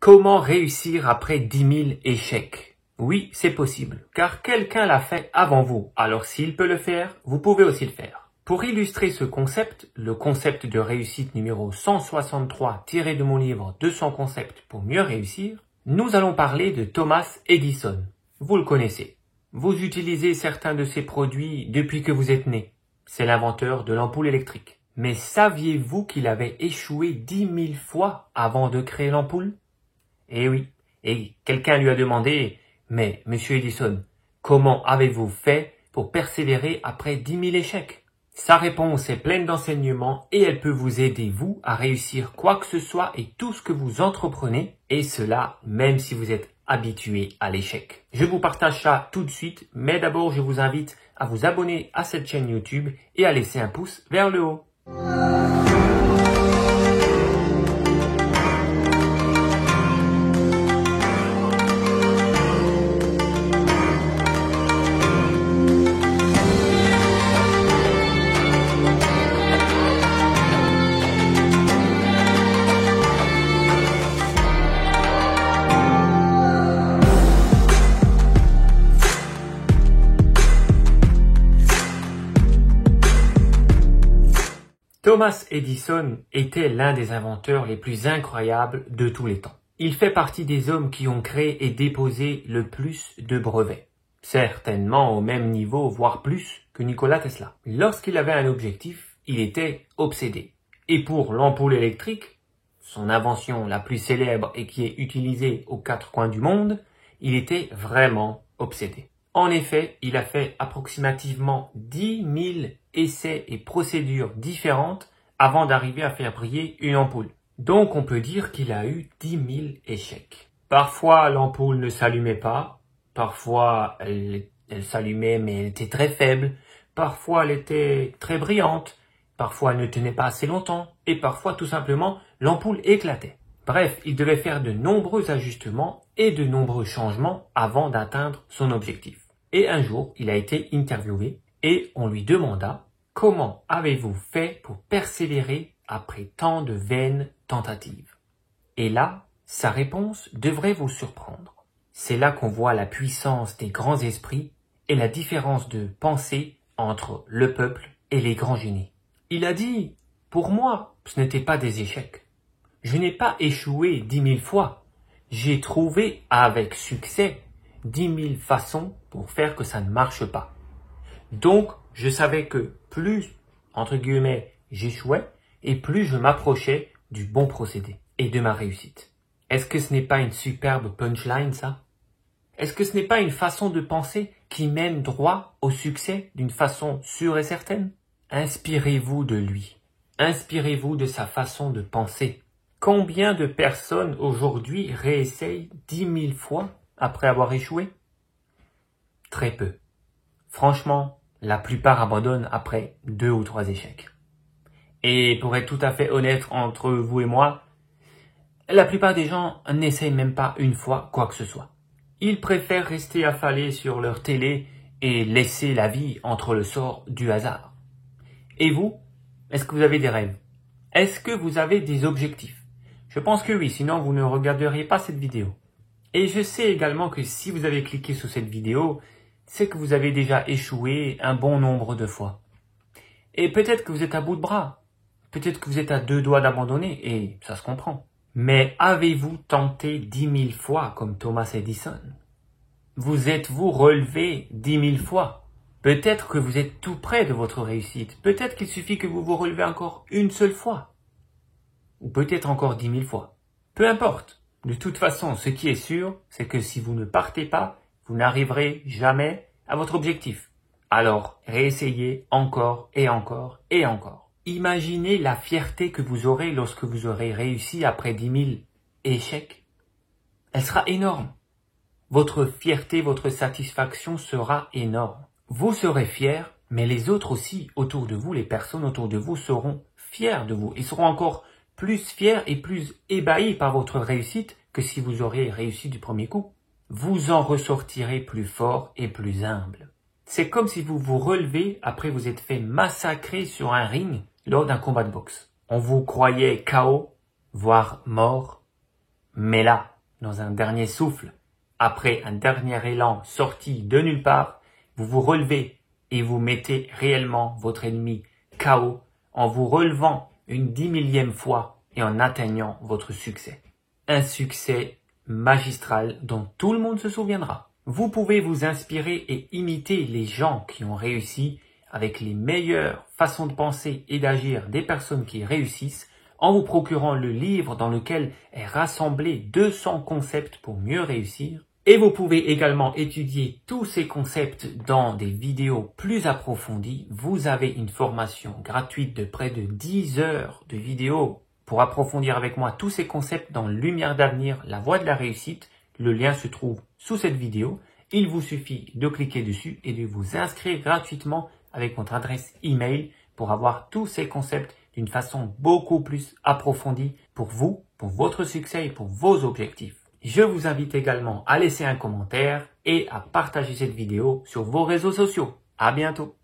Comment réussir après 10 000 échecs? Oui, c'est possible, car quelqu'un l'a fait avant vous. Alors s'il peut le faire, vous pouvez aussi le faire. Pour illustrer ce concept, le concept de réussite numéro 163 tiré de mon livre 200 concepts pour mieux réussir, nous allons parler de Thomas Edison. Vous le connaissez. Vous utilisez certains de ses produits depuis que vous êtes né. C'est l'inventeur de l'ampoule électrique. Mais saviez-vous qu'il avait échoué 10 000 fois avant de créer l'ampoule? Eh oui. Et quelqu'un lui a demandé, mais monsieur Edison, comment avez-vous fait pour persévérer après 10 000 échecs? Sa réponse est pleine d'enseignements et elle peut vous aider, vous, à réussir quoi que ce soit et tout ce que vous entreprenez, et cela même si vous êtes habitué à l'échec. Je vous partage ça tout de suite, mais d'abord je vous invite à vous abonner à cette chaîne YouTube et à laisser un pouce vers le haut. Thomas Edison était l'un des inventeurs les plus incroyables de tous les temps. Il fait partie des hommes qui ont créé et déposé le plus de brevets. Certainement au même niveau, voire plus, que Nikola Tesla. Lorsqu'il avait un objectif, il était obsédé. Et pour l'ampoule électrique, son invention la plus célèbre et qui est utilisée aux quatre coins du monde, il était vraiment obsédé. En effet, il a fait approximativement 10 000 essais et procédures différentes avant d'arriver à faire briller une ampoule. Donc on peut dire qu'il a eu 10 000 échecs. Parfois l'ampoule ne s'allumait pas, parfois elle s'allumait mais elle était très faible, parfois elle était très brillante, parfois elle ne tenait pas assez longtemps et parfois tout simplement l'ampoule éclatait. Bref, il devait faire de nombreux ajustements et de nombreux changements avant d'atteindre son objectif. Et un jour, il a été interviewé et on lui demanda « Comment avez-vous fait pour persévérer après tant de vaines tentatives ?» Et là, sa réponse devrait vous surprendre. C'est là qu'on voit la puissance des grands esprits et la différence de pensée entre le peuple et les grands génies. Il a dit « Pour moi, ce n'était pas des échecs. Je n'ai pas échoué 10 000 fois. J'ai trouvé avec succès 10 000 façons pour faire que ça ne marche pas. Donc, je savais que plus, entre guillemets, j'échouais et plus je m'approchais du bon procédé et de ma réussite. » Est-ce que ce n'est pas une superbe punchline, ça? Est-ce que ce n'est pas une façon de penser qui mène droit au succès d'une façon sûre et certaine? Inspirez-vous de lui. Inspirez-vous de sa façon de penser. Combien de personnes aujourd'hui réessayent 10 000 fois après avoir échoué? Très peu. Franchement, la plupart abandonnent après 2 ou 3 échecs. Et pour être tout à fait honnête entre vous et moi, la plupart des gens n'essayent même pas une fois quoi que ce soit. Ils préfèrent rester affalés sur leur télé et laisser la vie entre le sort du hasard. Et vous, est-ce que vous avez des rêves? Est-ce que vous avez des objectifs? Je pense que oui, sinon vous ne regarderiez pas cette vidéo. Et je sais également que si vous avez cliqué sur cette vidéo, c'est que vous avez déjà échoué un bon nombre de fois. Et peut-être que vous êtes à bout de bras. Peut-être que vous êtes à 2 doigts d'abandonner, et ça se comprend. Mais avez-vous tenté 10 000 fois comme Thomas Edison? Vous êtes-vous relevé 10 000 fois? Peut-être que vous êtes tout près de votre réussite. Peut-être qu'il suffit que vous vous relevez encore une seule fois. Ou peut-être encore 10 000 fois. Peu importe. De toute façon, ce qui est sûr, c'est que si vous ne partez pas, vous n'arriverez jamais à votre objectif. Alors, réessayez encore et encore et encore. Imaginez la fierté que vous aurez lorsque vous aurez réussi après 10 000 échecs. Elle sera énorme. Votre fierté, votre satisfaction sera énorme. Vous serez fier, mais les autres aussi autour de vous, les personnes autour de vous seront fiers de vous. Ils seront encore plus fiers et plus ébahis par votre réussite que si vous auriez réussi du premier coup. Vous en ressortirez plus fort et plus humble. C'est comme si vous vous relevez après vous êtes fait massacrer sur un ring lors d'un combat de boxe. On vous croyait KO, voire mort, mais là, dans un dernier souffle, après un dernier élan sorti de nulle part, vous vous relevez et vous mettez réellement votre ennemi KO en vous relevant une 10 000e fois et en atteignant votre succès. Un succès magistral dont tout le monde se souviendra. Vous pouvez vous inspirer et imiter les gens qui ont réussi avec les meilleures façons de penser et d'agir des personnes qui réussissent en vous procurant le livre dans lequel est rassemblé 200 concepts pour mieux réussir. Et vous pouvez également étudier tous ces concepts dans des vidéos plus approfondies. Vous avez une formation gratuite de près de 10 heures de vidéos pour approfondir avec moi tous ces concepts dans Lumière d'avenir, la voie de la réussite. Le lien se trouve sous cette vidéo. Il vous suffit de cliquer dessus et de vous inscrire gratuitement avec votre adresse email pour avoir tous ces concepts d'une façon beaucoup plus approfondie pour vous, pour votre succès et pour vos objectifs. Je vous invite également à laisser un commentaire et à partager cette vidéo sur vos réseaux sociaux. À bientôt!